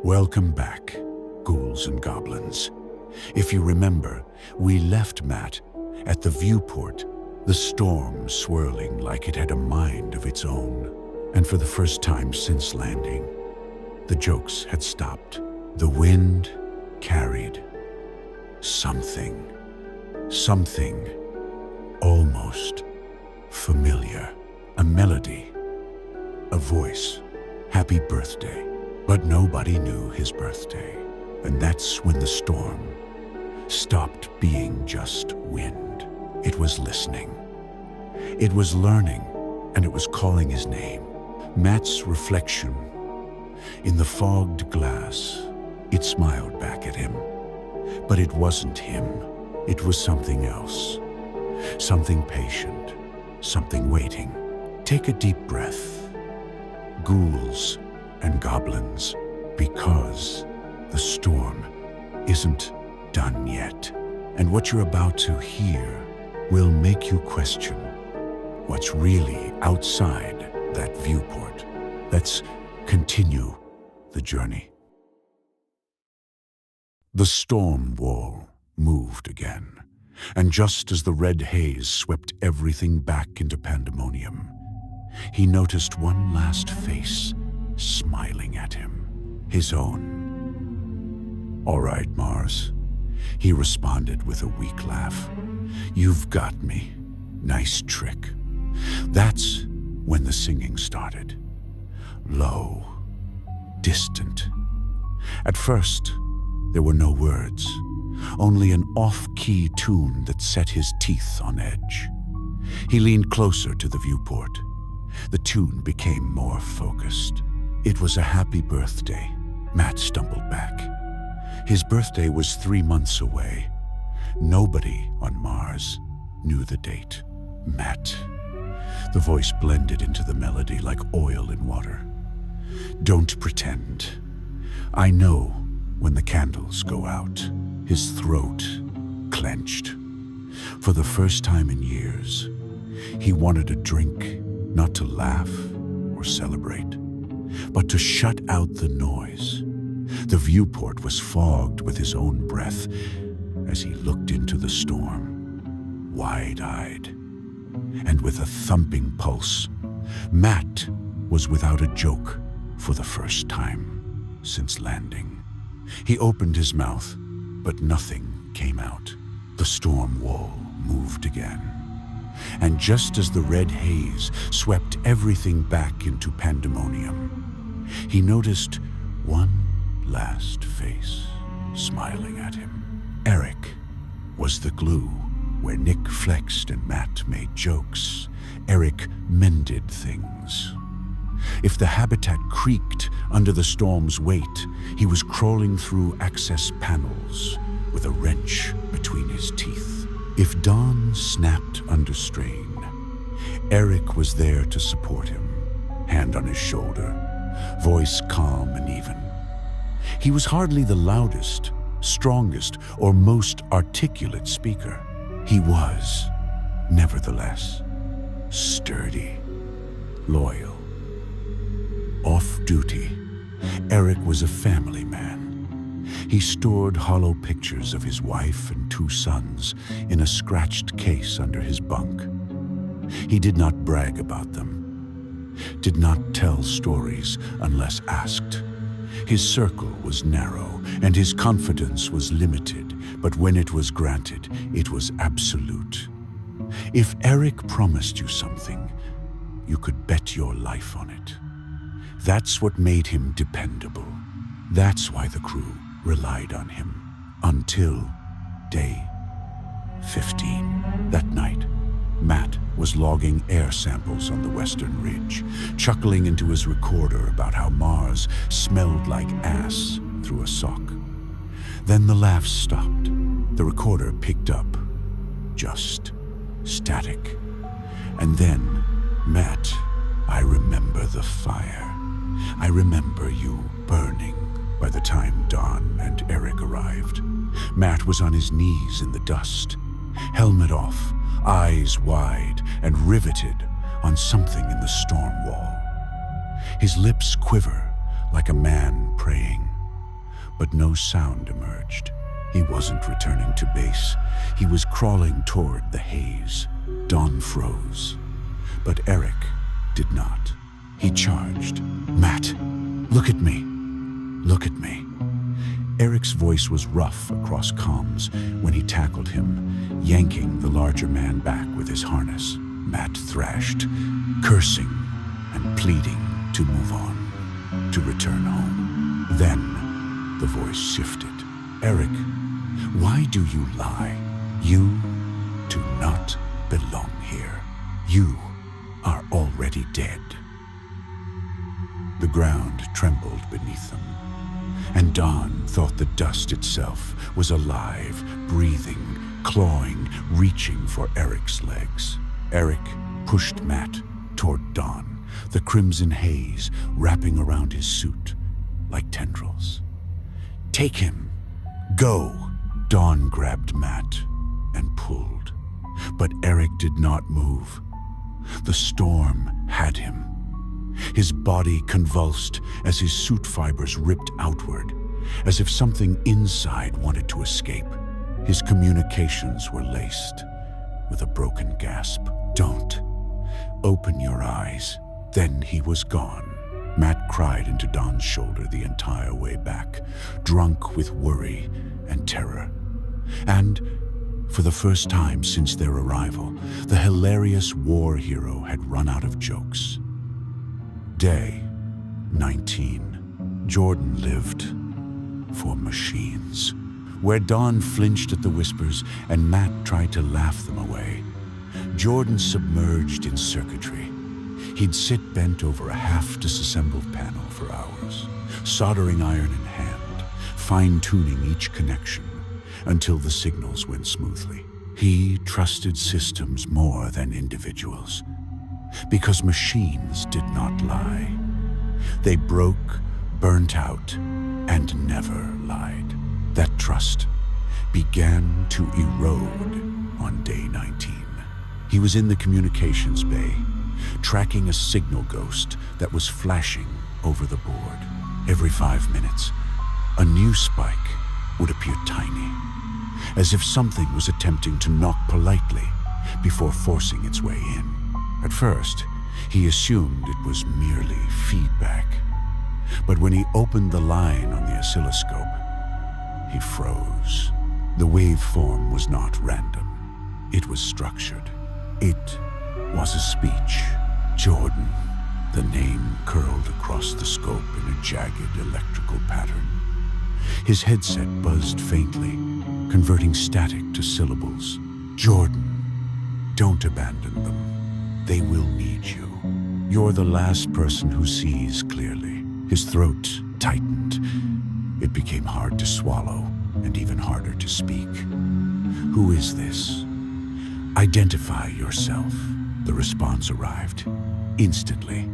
Welcome back, ghouls and goblins. If you remember, we left Matt at the viewport, the storm swirling like it had a mind of its own. And for the first time since landing, the jokes had stopped. The wind carried something almost familiar. A melody, a voice, happy birthday. But nobody knew his birthday. And that's when the storm stopped being just wind. It was listening. It was learning, and it was calling his name. Matt's reflection in the fogged glass, it smiled back at him. But it wasn't him. It was something else. Something patient. Something waiting. Take a deep breath. Ghouls and goblins, because the storm isn't done yet. And what you're about to hear will make you question what's really outside that viewport. Let's continue the journey. The storm wall moved again, and just as the red haze swept everything back into pandemonium, he noticed one last face smiling at him, his own. "All right, Mars," he responded with a weak laugh. "You've got me. Nice trick." That's when the singing started. Low, distant. At first, there were no words, only an off-key tune that set his teeth on edge. He leaned closer to the viewport. The tune became more focused. It was a happy birthday. Matt stumbled back. His birthday was 3 months away. Nobody on Mars knew the date. Matt. The voice blended into the melody like oil in water. "Don't pretend. I know when the candles go out." His throat clenched. For the first time in years, he wanted a drink, not to laugh or celebrate, but to shut out the noise. The viewport was fogged with his own breath as he looked into the storm, wide-eyed. And with a thumping pulse, Matt was without a joke for the first time since landing. He opened his mouth, but nothing came out. The storm wall moved again. And just as the red haze swept everything back into pandemonium, he noticed one last face smiling at him. Eric was the glue. Where Nick flexed and Matt made jokes, Eric mended things. If the habitat creaked under the storm's weight, he was crawling through access panels with a wrench between his teeth. If dawn snapped under strain, Eric was there to support him, hand on his shoulder, voice calm and even. He was hardly the loudest, strongest, or most articulate speaker. He was, nevertheless, sturdy, loyal. Off-duty, Eric was a family man. He stored hollow pictures of his wife and 2 sons in a scratched case under his bunk. He did not brag about them, did not tell stories unless asked. His circle was narrow, and his confidence was limited, but when it was granted, it was absolute. If Eric promised you something, you could bet your life on it. That's what made him dependable. That's why the crew relied on him. Until day 15. That night, Matt was logging air samples on the western ridge, chuckling into his recorder about how Mars smelled like ass through a sock. Then the laughs stopped. The recorder picked up just static. And then, "Matt, I remember the fire. I remember you burning." By the time Don and Eric arrived, Matt was on his knees in the dust, helmet off, eyes wide and riveted on something in the storm wall. His lips quiver like a man praying. but no sound emerged. He wasn't returning to base. He was crawling toward the haze. Don froze, but Eric did not. He charged. "Matt, look at me. Look at me." Eric's voice was rough across comms when he tackled him, yanking the larger man back with his harness. Matt thrashed, cursing and pleading to move on, to return home. Then the voice shifted. "Eric, why do you lie? You do not belong here. You are already dead." The ground trembled beneath them, and Don thought the dust itself was alive, breathing, clawing, reaching for Eric's legs. Eric pushed Matt toward Don, the crimson haze wrapping around his suit like tendrils. "Take him! Go!" Don grabbed Matt and pulled, but Eric did not move. The storm had him. His body convulsed as his suit fibers ripped outward, as if something inside wanted to escape. His communications were laced with a broken gasp. "Don't. Open your eyes." Then he was gone. Matt cried into Don's shoulder the entire way back, drunk with worry and terror. And, for the first time since their arrival, the hilarious war hero had run out of jokes. Day 19. Jordan lived for machines. Where Don flinched at the whispers and Matt tried to laugh them away, Jordan submerged in circuitry. He'd sit bent over a half-disassembled panel for hours, soldering iron in hand, fine-tuning each connection until the signals went smoothly. He trusted systems more than individuals, because machines did not lie. They broke, burnt out, and never lied. That trust began to erode on day 19. He was in the communications bay, tracking a signal ghost that was flashing over the board. Every 5 minutes, a new spike would appear tiny, as if something was attempting to knock politely before forcing its way in. At first, he assumed it was merely feedback, but when he opened the line on the oscilloscope, he froze. The waveform was not random. It was structured. It was a speech. Jordan. The name curled across the scope in a jagged electrical pattern. His headset buzzed faintly, converting static to syllables. "Jordan, don't abandon them. They will need you. You're the last person who sees clearly." His throat tightened. It became hard to swallow and even harder to speak. "Who is this? Identify yourself." The response arrived instantly.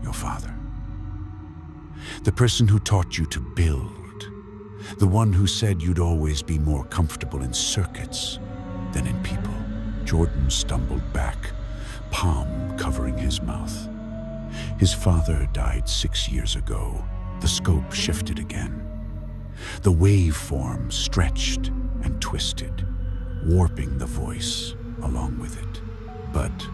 "Your father. The person who taught you to build. The one who said you'd always be more comfortable in circuits than in people." Jordan stumbled back, palm covering his mouth. His father died 6 years ago. The scope shifted again. The waveform stretched and twisted, warping the voice along with it. But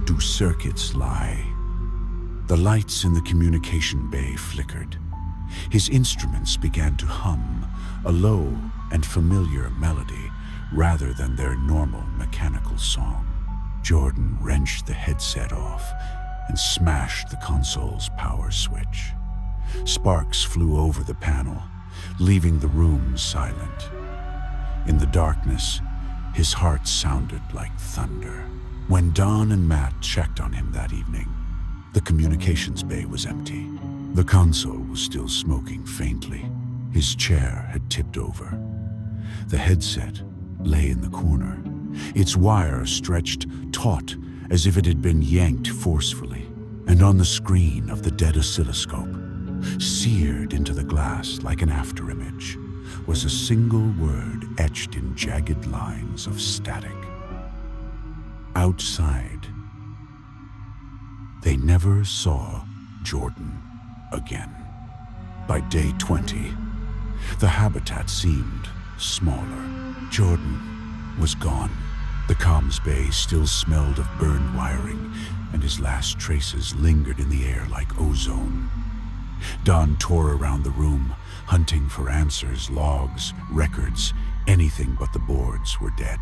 do circuits lie? The lights in the communication bay flickered. His instruments began to hum, a low and familiar melody rather than their normal mechanical song. Jordan wrenched the headset off and smashed the console's power switch. Sparks flew over the panel, leaving the room silent. In the darkness, his heart sounded like thunder. When Don and Matt checked on him that evening, the communications bay was empty. The console was still smoking faintly. His chair had tipped over. The headset lay in the corner, its wire stretched taut as if it had been yanked forcefully. And on the screen of the dead oscilloscope, seared into the glass like an afterimage, was a single word etched in jagged lines of static. Outside. They never saw Jordan again. By day 20, the habitat seemed smaller. Jordan was gone. The comms bay still smelled of burned wiring, and his last traces lingered in the air like ozone. Don tore around the room, hunting for answers, logs, records. Anything but the boards were dead,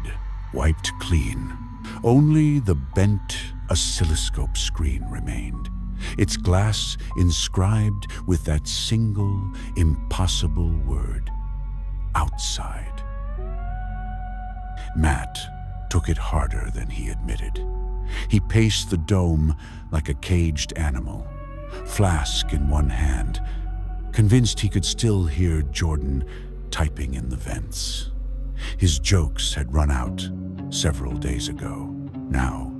wiped clean. Only the bent oscilloscope screen remained, its glass inscribed with that single, impossible word: outside. Matt took it harder than he admitted. He paced the dome like a caged animal, flask in one hand, convinced he could still hear Jordan typing in the vents. His jokes had run out several days ago. Now,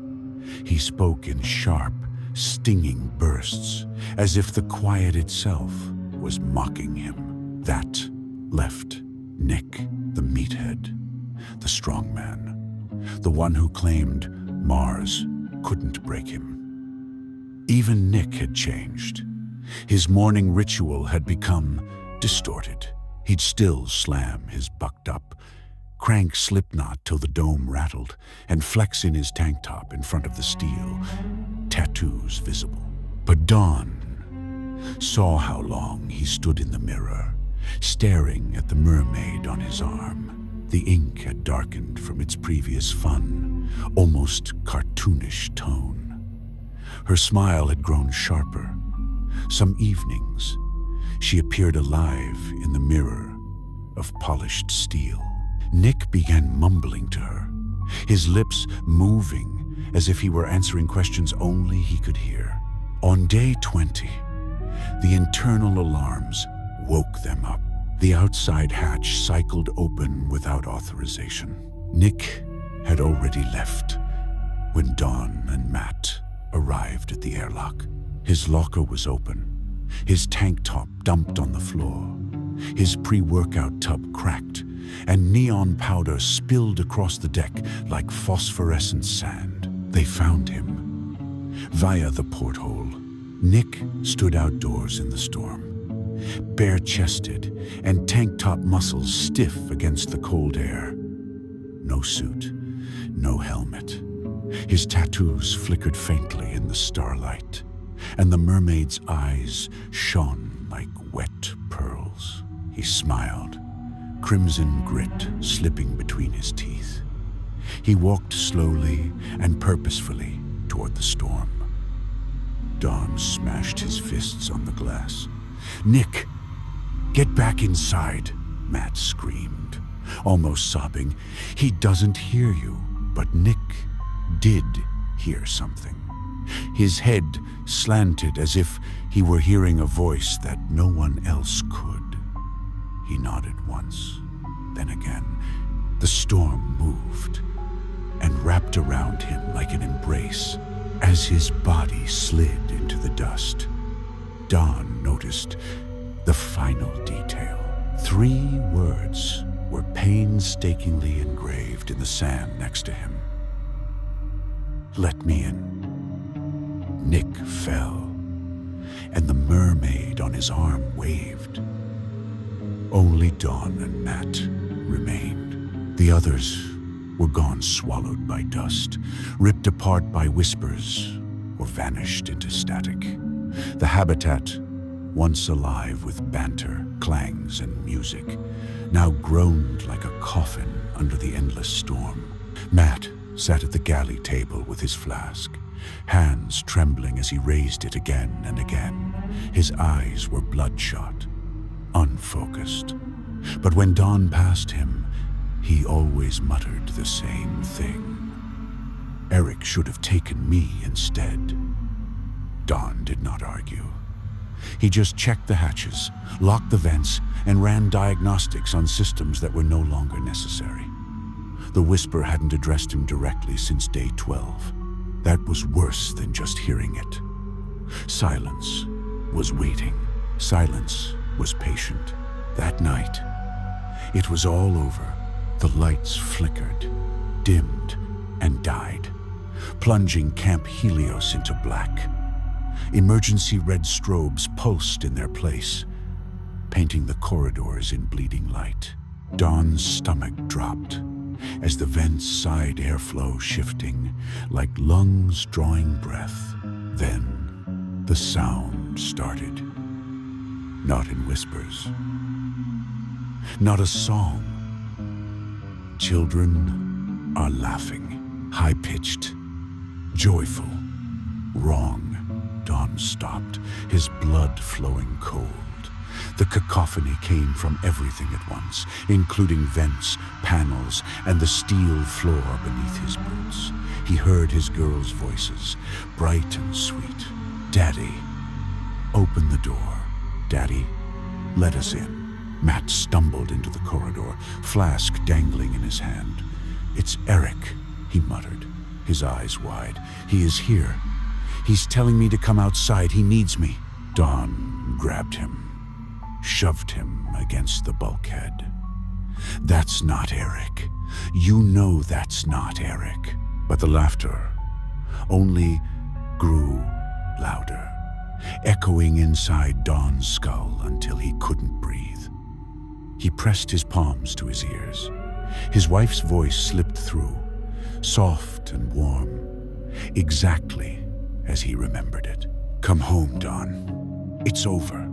he spoke in sharp, stinging bursts, as if the quiet itself was mocking him. That left Nick, the meathead, the strong man, the one who claimed Mars couldn't break him. Even Nick had changed. His morning ritual had become distorted. He'd still slam his bucked-up, crank slipknot till the dome rattled, and flex in his tank top in front of the steel, tattoos visible. But Dawn saw how long he stood in the mirror, staring at the mermaid on his arm. The ink had darkened from its previous fun, almost cartoonish tone. Her smile had grown sharper. Some evenings, she appeared alive in the mirror of polished steel. Nick began mumbling to her, his lips moving as if he were answering questions only he could hear. On day 20, the internal alarms woke them up. The outside hatch cycled open without authorization. Nick had already left when Dawn and Matt arrived at the airlock. His locker was open, his tank top dumped on the floor, his pre-workout tub cracked, and neon powder spilled across the deck like phosphorescent sand. They found him via the porthole. Nick stood outdoors in the storm, bare-chested and tank top muscles stiff against the cold air. No suit, no helmet. His tattoos flickered faintly in the starlight, and the mermaid's eyes shone like wet pearls. He smiled, crimson grit slipping between his teeth. He walked slowly and purposefully toward the storm. Dawn smashed his fists on the glass. "Nick, get back inside," Matt screamed, almost sobbing. "He doesn't hear you." But Nick did hear something. His head slanted as if he were hearing a voice that no one else could. He nodded once, then again. The storm moved and wrapped around him like an embrace. As his body slid into the dust, Dawn noticed the final detail. 3 words were painstakingly engraved in the sand next to him. "Let me in." Nick fell, and the mermaid on his arm waved. Only Dawn and Matt remained. The others were gone, swallowed by dust, ripped apart by whispers, or vanished into static. The habitat, once alive with banter, clangs, and music, now groaned like a coffin under the endless storm. Matt sat at the galley table with his flask, hands trembling as he raised it again and again. His eyes were bloodshot, unfocused. But when Dawn passed him, he always muttered the same thing. "Eric should have taken me instead." Dawn did not argue. He just checked the hatches, locked the vents, and ran diagnostics on systems that were no longer necessary. The whisper hadn't addressed him directly since day 12. That was worse than just hearing it. Silence was waiting. Silence was patient. That night, it was all over. The lights flickered, dimmed, and died, plunging Camp Helios into black. Emergency red strobes pulsed in their place. painting the corridors in bleeding light. Dawn's stomach dropped as the vents sighed airflow shifting like lungs drawing breath. Then the sound started. Not in whispers. Not a song. Children are laughing, high-pitched, joyful, wrong. Dawn stopped, his blood flowing cold. The cacophony came from everything at once, including vents, panels, and the steel floor beneath his boots. He heard his girls' voices, bright and sweet. "Daddy, open the door. Daddy, let us in." Matt stumbled into the corridor, flask dangling in his hand. "It's Eric," he muttered, his eyes wide. "He is here. He's telling me to come outside. He needs me." Dawn grabbed him, shoved him against the bulkhead. "That's not Eric. You know that's not Eric." But the laughter only grew louder, echoing inside Dawn's skull until he couldn't breathe. He pressed his palms to his ears. His wife's voice slipped through, soft and warm, exactly as he remembered it. "Come home, Dawn. It's over.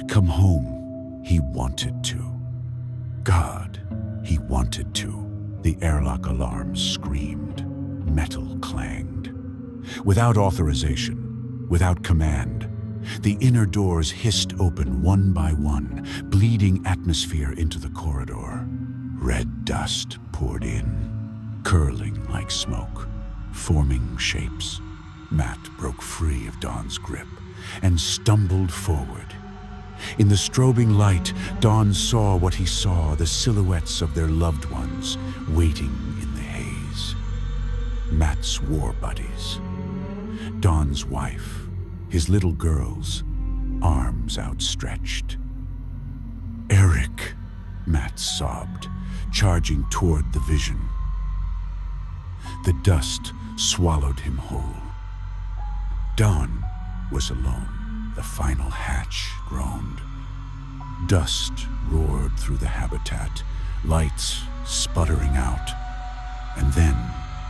Come home." He wanted to. God, he wanted to. The airlock alarm screamed. Metal clanged. Without authorization, without command, the inner doors hissed open one by one, bleeding atmosphere into the corridor. Red dust poured in, curling like smoke, forming shapes. Matt broke free of Dawn's grip and stumbled forward. In the strobing light, Dawn saw what he saw, the silhouettes of their loved ones waiting in the haze. Matt's war buddies. Dawn's wife, his little girls, arms outstretched. "Eric," Matt sobbed, charging toward the vision. The dust swallowed him whole. Dawn was alone. The final hatch groaned. Dust roared through the habitat, lights sputtering out, and then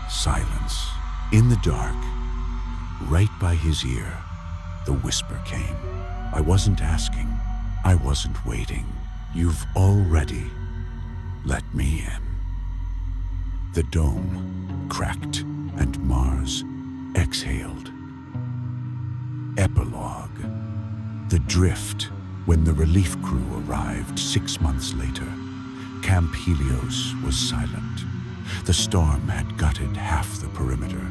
silence. In the dark, right by his ear, the whisper came. "I wasn't asking. I wasn't waiting. You've already let me in." The dome cracked and Mars exhaled. Epilogue. The drift. When the relief crew arrived 6 months later, Camp Helios was silent. The storm had gutted half the perimeter,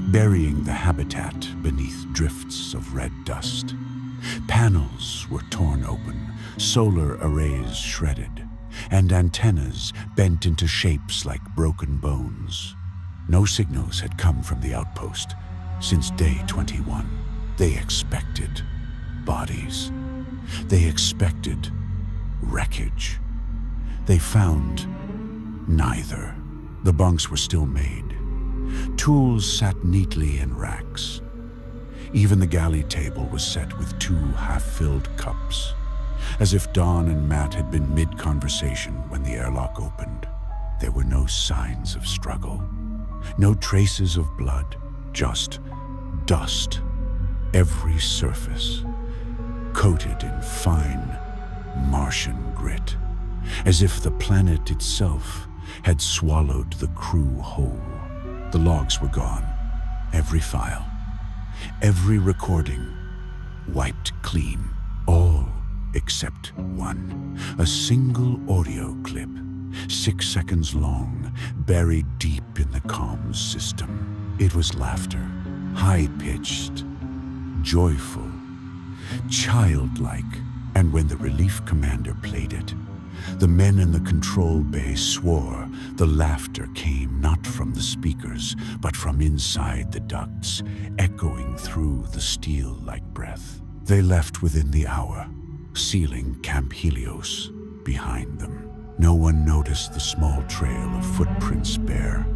burying the habitat beneath drifts of red dust. Panels were torn open, solar arrays shredded, and antennas bent into shapes like broken bones. No signals had come from the outpost since day 21. They expected bodies. They expected wreckage. They found neither. The bunks were still made. Tools sat neatly in racks. Even the galley table was set with 2 half-filled cups, as if Dawn and Matt had been mid-conversation when the airlock opened. There were no signs of struggle, no traces of blood, just dust. Every surface coated in fine Martian grit, as if the planet itself had swallowed the crew whole. The logs were gone, every file, every recording wiped clean, all except one, a single audio clip, 6 seconds long, buried deep in the comms system. It was laughter, high-pitched, joyful, childlike, and when the relief commander played it, the men in the control bay swore the laughter came not from the speakers, but from inside the ducts, echoing through the steel like breath. They left within the hour, sealing Camp Helios behind them. No one noticed the small trail of footprints bare,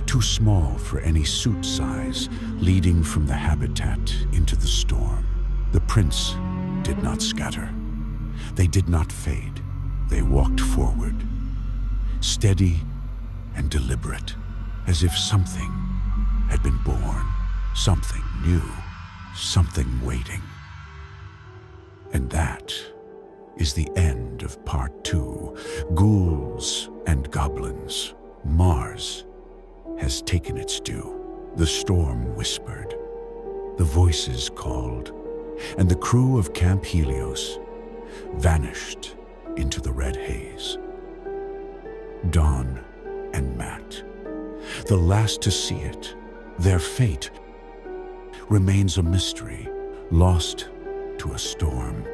too small for any suit size, leading from the habitat into the storm. The prints did not scatter. They did not fade. They walked forward, steady and deliberate, as if something had been born, something new, something waiting. And that is the end of part 2, Ghouls and Goblins. Mars has taken its due. The storm whispered, the voices called, and the crew of Camp Helios vanished into the red haze. Dawn and Matt, the last to see it, their fate remains a mystery, lost to a storm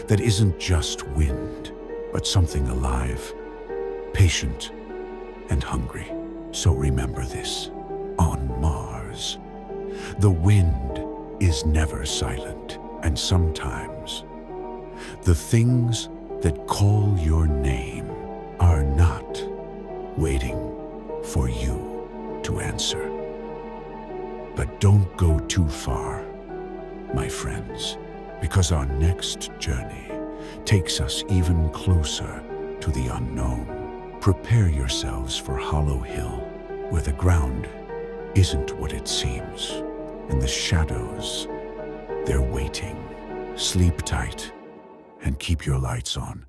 that isn't just wind, but something alive, patient and hungry. So remember this, on Mars, the wind is never silent, and sometimes the things that call your name are not waiting for you to answer. But don't go too far, my friends, because our next journey takes us even closer to the unknown. Prepare yourselves for Hollow Hill, where the ground isn't what it seems, and the shadows, they're waiting. Sleep tight and keep your lights on.